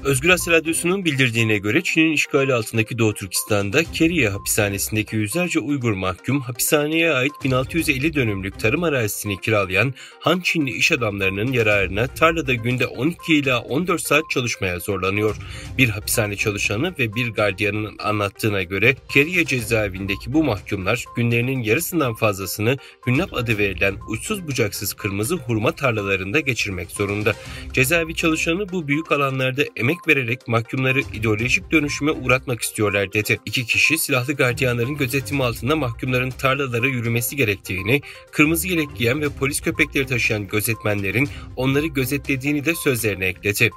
Özgür Asya Radyosu'nun bildirdiğine göre Çin'in işgali altındaki Doğu Türkistan'da Keriye hapishanesindeki yüzlerce Uygur mahkum hapishaneye ait 1650 dönümlük tarım arazisini kiralayan Han Çinli iş adamlarının yararına tarlada günde 12 ila 14 saat çalışmaya zorlanıyor. Bir hapishane çalışanı ve bir gardiyanın anlattığına göre Keriye cezaevindeki bu mahkumlar günlerinin yarısından fazlasını Hünnap adı verilen uçsuz bucaksız kırmızı hurma tarlalarında geçirmek zorunda. Cezaevi çalışanı bu büyük alanlarda emek vererek mahkumları ideolojik dönüşüme uğratmak istiyorlar dedi. İki kişi silahlı gardiyanların gözetimi altında mahkumların tarlalara yürümesi gerektiğini, kırmızı yelek giyen ve polis köpekleri taşıyan gözetmenlerin onları gözetlediğini de sözlerine ekledi.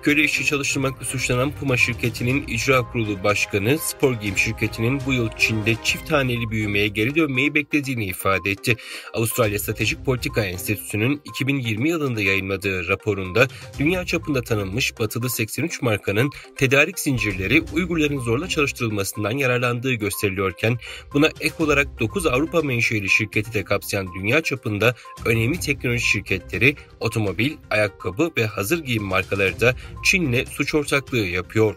Köle işçi çalıştırmakla suçlanan Puma şirketinin icra kurulu başkanı, spor giyim şirketinin bu yıl Çin'de çift haneli büyümeye geri dönmeyi beklediğini ifade etti. Avustralya Stratejik Politika Enstitüsü'nün 2020 yılında yayınladığı raporunda dünya çapında tanınmış batılı 83 markanın tedarik zincirleri Uygurların zorla çalıştırılmasından yararlandığı gösteriliyorken, buna ek olarak 9 Avrupa menşeli şirketi de kapsayan dünya çapında önemli teknoloji şirketleri, otomobil, ayakkabı ve hazır giyim markaları da Çin'le suç ortaklığı yapıyor.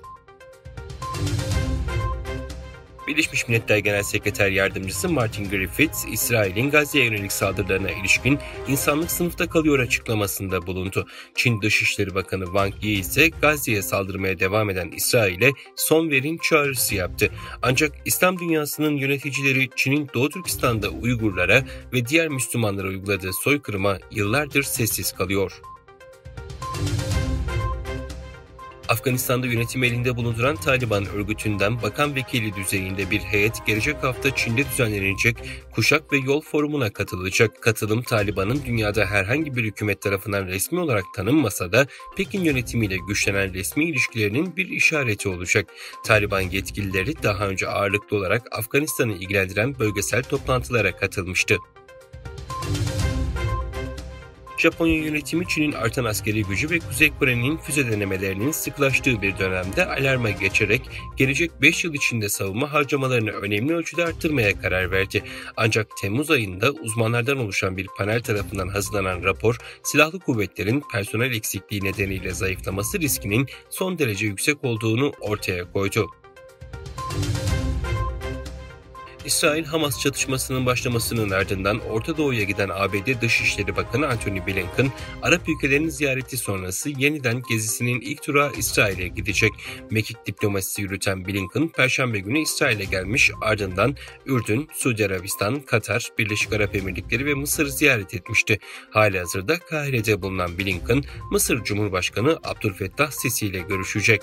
Birleşmiş Milletler Genel Sekreter Yardımcısı Martin Griffiths, İsrail'in Gazze'ye yönelik saldırılarına ilişkin insanlık sınıfta kalıyor açıklamasında bulundu. Çin Dışişleri Bakanı Wang Yi ise Gazze'ye saldırmaya devam eden İsrail'e son verin çağrısı yaptı. Ancak İslam dünyasının yöneticileri Çin'in Doğu Türkistan'da Uygurlara ve diğer Müslümanlara uyguladığı soykırıma yıllardır sessiz kalıyor. Afganistan'da yönetimi elinde bulunduran Taliban örgütünden bakan vekili düzeyinde bir heyet gelecek hafta Çin'de düzenlenecek Kuşak ve Yol Forumu'na katılacak. Katılım Taliban'ın dünyada herhangi bir hükümet tarafından resmi olarak tanınmasa da Pekin yönetimiyle güçlenen resmi ilişkilerinin bir işareti olacak. Taliban yetkilileri daha önce ağırlıklı olarak Afganistan'ı ilgilendiren bölgesel toplantılara katılmıştı. Japonya yönetimi Çin'in artan askeri gücü ve Kuzey Kore'nin füze denemelerinin sıklaştığı bir dönemde alarma geçerek gelecek 5 yıl içinde savunma harcamalarını önemli ölçüde arttırmaya karar verdi. Ancak Temmuz ayında uzmanlardan oluşan bir panel tarafından hazırlanan rapor, silahlı kuvvetlerin personel eksikliği nedeniyle zayıflaması riskinin son derece yüksek olduğunu ortaya koydu. İsrail-Hamas çatışmasının başlamasının ardından Orta Doğu'ya giden ABD Dışişleri Bakanı Antony Blinken, Arap ülkelerinin ziyareti sonrası yeniden gezisinin ilk turu İsrail'e gidecek. Mekik diplomasisi yürüten Blinken, Perşembe günü İsrail'e gelmiş, ardından Ürdün, Suudi Arabistan, Katar, Birleşik Arap Emirlikleri ve Mısır'ı ziyaret etmişti. Halihazırda Kahire'de bulunan Blinken, Mısır Cumhurbaşkanı Abdülfettah Sisi ile görüşecek.